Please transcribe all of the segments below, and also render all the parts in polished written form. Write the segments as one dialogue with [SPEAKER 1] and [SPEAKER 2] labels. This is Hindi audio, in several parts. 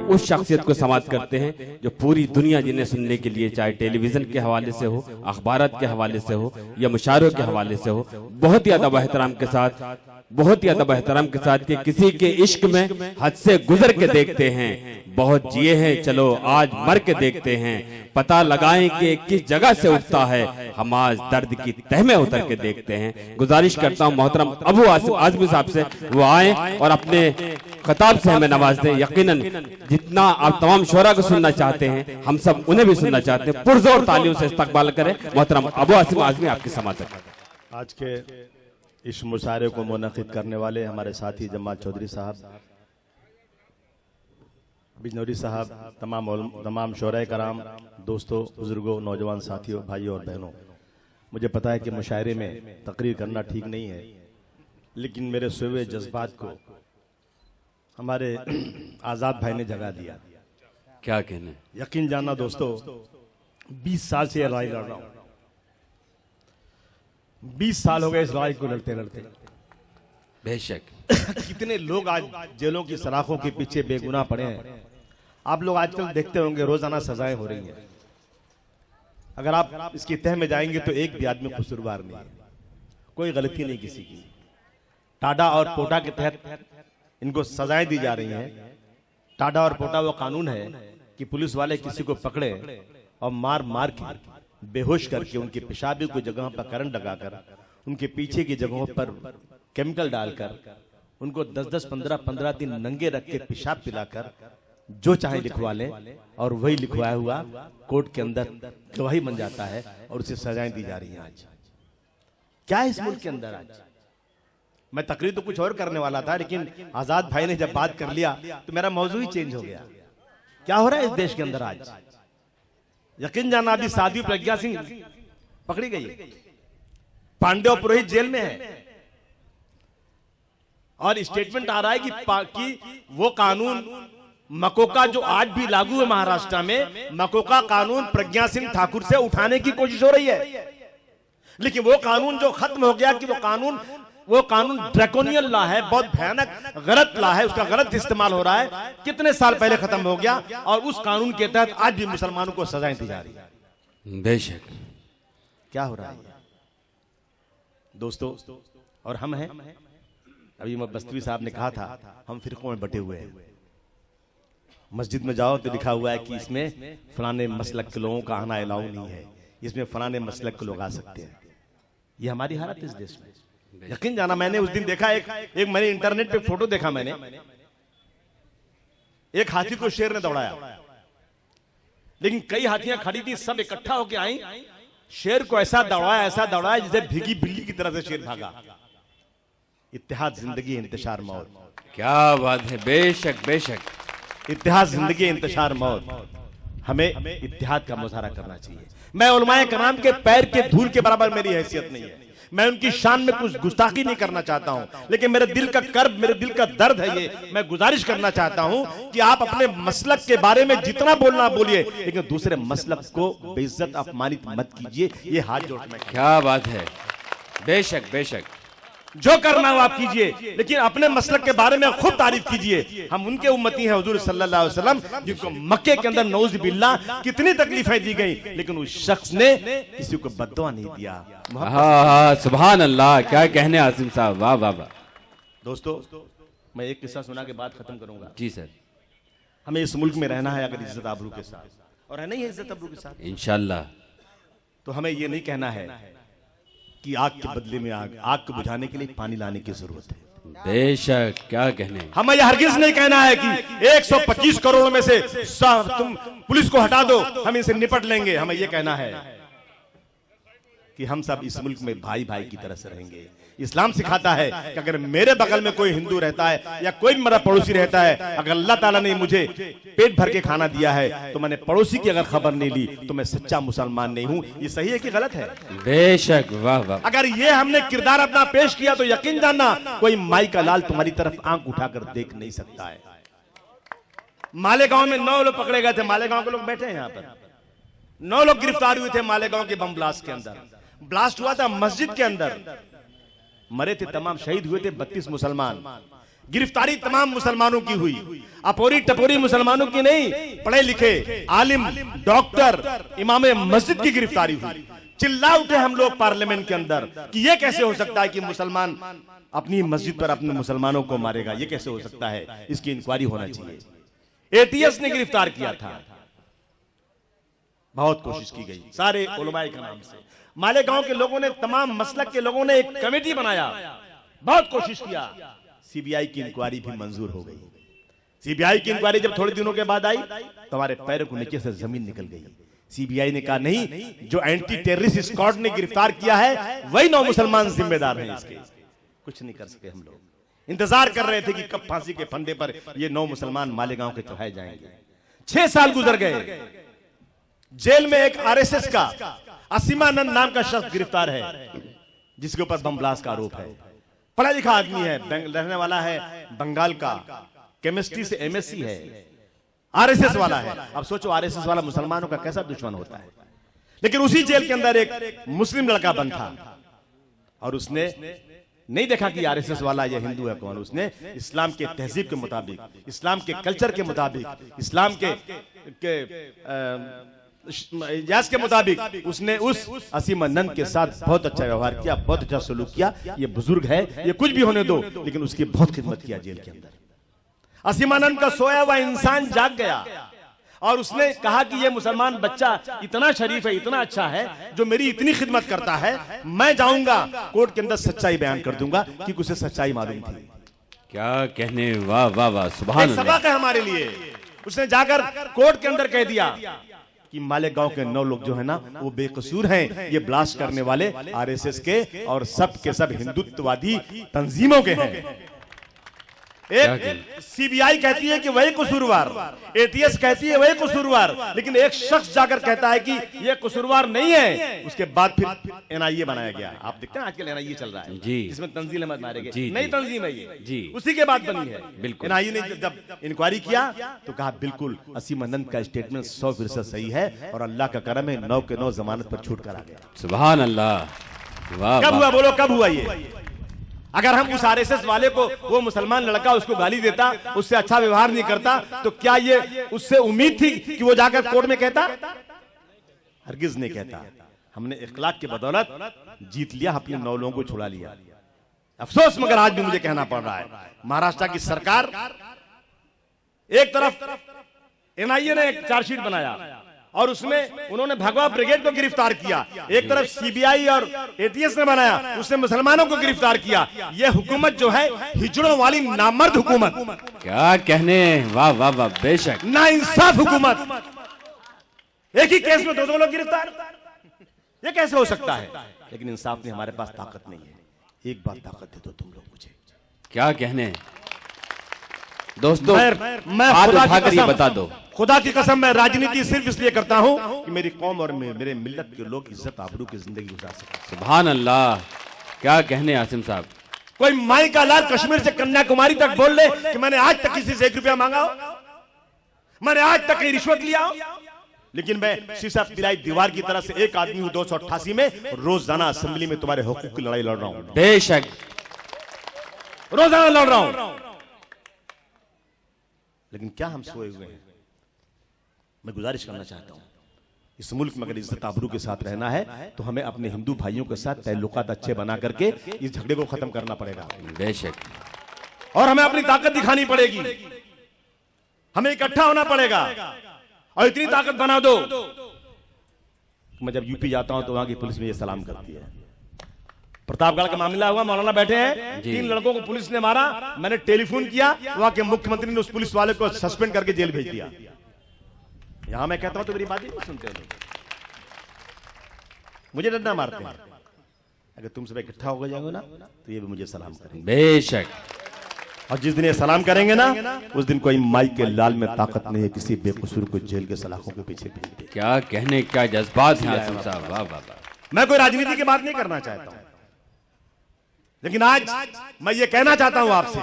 [SPEAKER 1] उस शख्सियत को समाप्त करते हैं जो पूरी दुनिया जिन्हें सुनने के लिए, चाहे टेलीविजन के हवाले से हो, अखबारात के हवाले से हो या मुशायरों के हवाले से हो, बहुत ही अदब एहतराम के साथ, बहुत ही अदब एहतराम के साथ कि किसी के इश्क में हद से गुजर के देखते हैं, बहुत जिए हैं चलो आज मर के देखते हैं, पता लगाएं कि किस जगह से उठता है, हम आज दर्द की तह में उतर के देखते हैं। गुजारिश करता हूं मोहतरम अबू आजमी साहब से वो आए और अपने खिताब से हमें नवाज दें। यकीनन जितना आप तमाम शोरा को सुनना चाहते हैं, हम सब उन्हें भी सुनना चाहते हैं। पुरजोर तालियों से इस्तकबाल करें मोहतरम अबू आजमी आपकी समाअत।
[SPEAKER 2] आज के इस मुशायरे को मुनक़िद करने वाले हमारे साथी जमाल चौधरी साहब, बिजनौरी साहब, तमाम शोराए कराम, दोस्तों, बुजुर्गों, नौजवान साथियों, भाइयों और बहनों, मुझे पता है कि मुशायरे में तकरीर करना ठीक नहीं है, लेकिन मेरे सोए जज्बात को हमारे आज़ाद भाई ने जगा दिया।
[SPEAKER 1] क्या कहने,
[SPEAKER 2] यकीन जानना दोस्तों, 20 साल से लड़ाई लड़ रहा हूं। 20 साल हो गए इस लड़ाई को लड़ते लड़ते।
[SPEAKER 1] बेशक
[SPEAKER 2] कितने लोग आज जेलों की सलाखों के पीछे बेगुनाह पड़े हैं। आप लोग आजकल देखते होंगे रोजाना सजाएं हो रही हैं। अगर आप इसकी तह में जाएंगे तो एक भी आदमी कसूरवार नहीं है, कोई गलती नहीं किसी की। टाडा और पोटा के तहत इनको सजाएं दी जा रही हैं। टाडा और पोटा वो कानून है कि पुलिस वाले किसी को पकड़े और मार मार के बेहोश करके उनके पेशाबी को जगह पर करंट लगाकर, उनके पीछे की जगहों पर केमिकल डालकर, उनको 10-10, 15-15 दिन नंगे रख के पेशाब पिलाकर जो चाहे लिखवा लें और वही लिखवाया हुआ कोर्ट के अंदर गवाही बन जाता है और उसे सजाएं दी जा रही हैं। आज क्या है इस मुल्क के अंदर? आज मैं तकरीर तो कुछ और करने वाला था, लेकिन आजाद भाई ने जब बात कर लिया तो मेरा मौजू ही चेंज हो गया। क्या हो रहा है इस देश के अंदर आज? यकीन जाना, अभी साध्वी प्रज्ञा सिंह पकड़ी गई, पांडे और पुरोहित जेल में है और स्टेटमेंट आ रहा है कि वो कानून मकोका जो आज भी लागू है महाराष्ट्र में, मकोका कानून प्रज्ञा सिंह ठाकुर से उठाने की कोशिश हो रही है। लेकिन वो कानून जो खत्म हो गया कि वो कानून ड्रैकोनियन लॉ है, बहुत भयानक गलत लॉ है, उसका गलत इस्तेमाल हो रहा है, कितने साल पहले खत्म हो गया और उस कानून के तहत आज भी मुसलमानों को सजाएं दी जा रही है।
[SPEAKER 1] बेशक
[SPEAKER 2] क्या हो रहा है दोस्तों? और हम हैं, अभी बस्तवी साहब ने कहा था, हम फिरकों में बटे हुए हैं। मस्जिद में जाओ तो लिखा हुआ है कि इसमें फलाने मसलक के लोगों का आना अलाउ नहीं है, इसमें फलाने मसलक के लोग आ सकते हैं। ये हमारी हालत इस देश में। यकीन जाना, मैंने उस दिन देखा एक मैंने इंटरनेट पे फोटो देखा, मैंने एक हाथी को शेर ने दौड़ाया, लेकिन कई हाथियां खड़ी थी, सब इकट्ठा होकर आई, शेर को ऐसा दौड़ाया जैसे भीगी बिल्ली की तरह से शेर भागा। इत्तेहाद जिंदगी, इंतशार मौत।
[SPEAKER 1] क्या बात है, बेशक बेशक।
[SPEAKER 2] इत्तेहाद जिंदगी, इंतशार मौत। हमें इत्तेहाद का मुजाहरा करना चाहिए। मैं उलमाए कराम के पैर के धूल के बराबर मेरी हैसियत नहीं है, मैं उनकी शान में कुछ गुस्ताखी नहीं करना चाहता हूं, लेकिन मेरे दिल का कर्ब, मेरे दिल का दर्द है ये। मैं गुजारिश करना चाहता हूं कि आप अपने मसलक के बारे में जितना बोलना बोलिए, लेकिन दूसरे मसलक को बेइज्जत अपमानित मत कीजिए। ये हाथ जोड़ना। क्या
[SPEAKER 1] बात है, बेशक बेशक।
[SPEAKER 2] जो करना हो आप कीजिए, लेकिन अपने मसलक के बारे में खूब तारीफ कीजिए। हम उनके उम्मती हैं हुजूर सल्लल्लाहु अलैहि वसल्लम, जिनको मक्के के अंदर नौज बिल्लाह कितनी तकलीफें दी गई, लेकिन उस शख्स ने किसी को बद्दुआ नहीं दिया।
[SPEAKER 1] सुभान अल्लाह, क्या कहने आसिम साहब, वाह वाह वाह।
[SPEAKER 2] दोस्तों, मैं एक किस्सा सुना के बाद खत्म करूंगा।
[SPEAKER 1] जी सर।
[SPEAKER 2] हमें इस मुल्क में रहना है अगर इज्जत आबरू के साथ, और है नहीं है इज्जत आबरू के साथ
[SPEAKER 1] इंशाल्लाह,
[SPEAKER 2] तो हमें यह नहीं कहना है कि आग के बदले में आग को बुझाने के लिए पानी लाने की जरूरत है।
[SPEAKER 1] बेशक, क्या कहने।
[SPEAKER 2] हमें यह हरगिज नहीं कहना है कि 125 करोड़ में से तुम पुलिस को हटा दो, हम इनसे निपट लेंगे। हमें यह कहना है कि हम सब इस मुल्क में भाई भाई की तरह से रहेंगे। इस्लाम सिखाता है कि अगर मेरे बगल में कोई हिंदू रहता है या कोई मेरा पड़ोसी रहता है, अगर अल्लाह ताला ने मुझे पेट भर के खाना दिया है तो मैंने पड़ोसी की अगर खबर नहीं ली तो मैं सच्चा मुसलमान नहीं हूं। ये सही है कि गलत है?
[SPEAKER 1] बेशक, वाह वाह।
[SPEAKER 2] अगर ये हमने किरदार अपना पेश किया तो यकीन जानना, कोई माई का लाल तुम्हारी तरफ आंख उठाकर देख नहीं सकता है। मालेगांव में 9 लोग पकड़े गए थे। मालेगांव के लोग बैठे हैं यहाँ पर। 9 लोग गिरफ्तार हुए थे मालेगांव के बम ब्लास्ट के अंदर। ब्लास्ट हुआ था मस्जिद के अंदर, मरे थे तमाम, शहीद हुए थे 32 मुसलमान। गिरफ्तारी तमाम मुसलमानों की हुई, अपोरी टपोरी मुसलमानों की नहीं, पढ़े लिखे आलिम, डॉक्टर, इमाम मस्जिद की गिरफ्तारी हुई। चिल्ला उठे हम लोग पार्लियामेंट के अंदर कि यह कैसे हो सकता है कि मुसलमान अपनी मस्जिद पर अपने मुसलमानों को मारेगा, यह कैसे हो सकता है, इसकी इंक्वायरी होना चाहिए। एटीएस ने गिरफ्तार किया था, बहुत कोशिश की गई सारे उलमाए के नाम से। मालेगांव के लोगों ने, तमाम मसलक के लोगों ने एक कमेटी बनाया, बहुत कोशिश किया, सीबीआई की इंक्वायरी भी मंजूर हो गई। सीबीआई की इंक्वायरी जब थोड़े दिनों के बाद आई तो हमारे पैरों को नीचे से जमीन निकल गई। सीबीआई ने कहा नहीं, जो एंटी टेररिस्ट स्क्वाड ने गिरफ्तार किया है वही 9 मुसलमान जिम्मेदार हैं इसके। कुछ नहीं कर सके हम लोग, इंतजार कर रहे थे कि कब फांसी के फंदे पर ये 9 मुसलमान मालेगांव के चढ़ाए जाएंगे। 6 साल गुजर गए, जेल में एक आरएसएस का असीमानंद नाम का शख्स गिरफ्तार है, जिसके ऊपर बम ब्लास्ट का आरोप है। पढ़ा लिखा आदमी है, रहने वाला है बंगाल का, केमिस्ट्री से एमएससी है, आरएसएस वाला है। अब सोचो आरएसएस वाला मुसलमानों का कैसा दुश्मन होता है। लेकिन उसी जेल के अंदर एक मुस्लिम लड़का बंद था और उसने नहीं देखा कि आरएसएस वाला या हिंदू है कौन। उसने इस्लाम के तहजीब के मुताबिक, इस्लाम के कल्चर के मुताबिक, इस्लाम के इजाज़ के मुताबिक उसने उस असीमानंद के साथ बहुत अच्छा व्यवहार किया, बहुत अच्छा सलूक किया। ये बुजुर्ग है, ये कुछ भी होने दो, लेकिन उसकी बहुत खिदमत किया जेल के अंदर। असीमानंद का सोया हुआ इंसान जाग गया और उसने कहा कि ये मुसलमान बच्चा इतना शरीफ है, इतना अच्छा है, जो मेरी इतनी खिदमत करता है, मैं जाऊंगा कोर्ट के अंदर सच्चाई बयान कर दूंगा कि उसे सच्चाई मालूम थी।
[SPEAKER 1] क्या कहने, वाह वाह वाह, सुभान अल्लाह।
[SPEAKER 2] सबक है हमारे लिए। उसने जाकर कोर्ट के अंदर कह दिया कि मालेगांव के 9 लोग जो है ना वो बेकसूर हैं, ये ब्लास्ट करने वाले आरएसएस के और सब के सब हिंदुत्ववादी तंजीमों के हैं। एक सीबीआई कहती है कि वही कसूरवार, एटीएस कहती है वही कसूरवार, लेकिन एक शख्स जाकर कहता है कि ये कसूरवार नहीं है। उसके बाद फिर एनआईए बनाया गया। आप देखते हैं आजकल एनआईए चल रहा है जी, जिसमें तंजील अहमद मारे गए, नई तंजीम है ये जी, उसी के बाद बनी है। बिल्कुल एनआईए ने जब इंक्वायरी किया तो कहा बिल्कुल असीमानंद का स्टेटमेंट 100% सही है और अल्लाह का करम है 9 के 9 जमानत पर छूट कर आ गया।
[SPEAKER 1] सुभान अल्लाह।
[SPEAKER 2] कब हुआ बोलो, कब हुआ ये? अगर हम उस आरएसएस वाले को, वो मुसलमान लड़का उसको गाली देता, उससे अच्छा व्यवहार नहीं करता, तो क्या ये उससे उम्मीद थी कि वो जाकर कोर्ट में कहता? हरगिज नहीं कहता। हमने इखलाक की बदौलत जीत लिया, अपने 9 लोगों को छुड़ा लिया। अफसोस मगर आज भी मुझे कहना पड़ रहा है, महाराष्ट्र की सरकार एक तरफ एनआईए ने एक चार्जशीट बनाया और उसमें उन्होंने भगवा ब्रिगेड को गिरफ्तार किया, एक तरफ सीबीआई और एटीएस ने बनाया, उसने मुसलमानों को गिरफ्तार किया। यह हुकूमत जो है हिजड़ों वाली नामर्द हुकूमत।
[SPEAKER 1] क्या कहने, वाह वाह वाह, बेशक
[SPEAKER 2] नाइंसाफ हुकूमत। एक ही केस में 2 लोग गिरफ्तार, यह कैसे हो सकता है? लेकिन इंसाफ नहीं, हमारे पास ताकत नहीं है। एक बार ताकत दे दो तुम लोग मुझे।
[SPEAKER 1] क्या कहने दोस्तों,
[SPEAKER 2] मैं
[SPEAKER 1] खुदा की बता दो,
[SPEAKER 2] खुदा की कसम मैं राजनीति सिर्फ इसलिए करता हूं कि मेरी कौम और मेरे मिल्लत के लोग इज्जत आबरू की जिंदगी गुजार सकें।
[SPEAKER 1] सुभान अल्लाह। क्या कहने आसिम साहब।
[SPEAKER 2] कोई माई का लाल कश्मीर से कन्याकुमारी तक बोल ले कि मैंने आज तक किसी से 1 रुपया मांगा हो, मैंने आज तक कहीं रिश्वत लिया हो, लेकिन मैं शीशा पिलाई दीवार की तरह से एक आदमी हूं 288 में, रोजाना असेंबली में तुम्हारे हकूक की लड़ाई लड़ रहा हूं।
[SPEAKER 1] बेशक
[SPEAKER 2] रोजाना लड़ रहा हूं। लेकिन क्या हम सोए हुए हैं? मैं गुजारिश करना चाहता हूं, इस मुल्क में अगर इज्जत आबरू के साथ रहना है तो हमें अपने हिंदू भाइयों के साथ ताल्लुकात अच्छे बना करके इस झगड़े को खत्म करना पड़ेगा।
[SPEAKER 1] बेशक।
[SPEAKER 2] और हमें अपनी ताकत दिखानी पड़ेगी, हमें इकट्ठा होना पड़ेगा। और इतनी ताकत बना दो, मैं जब यूपी जाता हूं तो वहां की पुलिस में ये सलाम करती है। प्रतापगढ़ का मामला हुआ, मौलाना बैठे हैं, 3 लड़कों को पुलिस ने मारा, मैंने टेलीफोन किया, वहां के मुख्यमंत्री ने उस पुलिस वाले को सस्पेंड करके जेल भेज दिया। यहां मैं कहता हूं तो मेरी बात ही नहीं सुनते लोग, मुझे डरना मारते हैं। अगर तुम सब इकट्ठा हो जाओगे ना तो ये भी मुझे सलाम करेंगे।
[SPEAKER 1] बेशक।
[SPEAKER 2] और जिस दिन ये सलाम करेंगे ना उस दिन कोई माई के लाल में ताकत नहीं है किसी बेकसूर को जेल के सलाखों के पीछे भेज दे।
[SPEAKER 1] क्या कहने, क्या जज्बात हैं आसिम साहब, वाह वाह वाह।
[SPEAKER 2] मैं कोई राजनीति की बात नहीं करना चाहता हूं, लेकिन आज मैं ये कहना चाहता हूं आपसे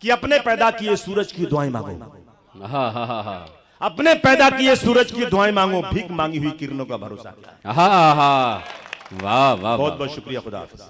[SPEAKER 2] कि अपने पैदा किए सूरज की दुआएं मांगो।
[SPEAKER 1] हाँ हाँ हाँ हाँ,
[SPEAKER 2] अपने पैदा किए सूरज की दुआएं मांगो, भीख मांगी हुई किरणों का भरोसा।
[SPEAKER 1] हाँ हाँ, वाह वाह,
[SPEAKER 2] बहुत बहुत शुक्रिया, खुदा हाफिज।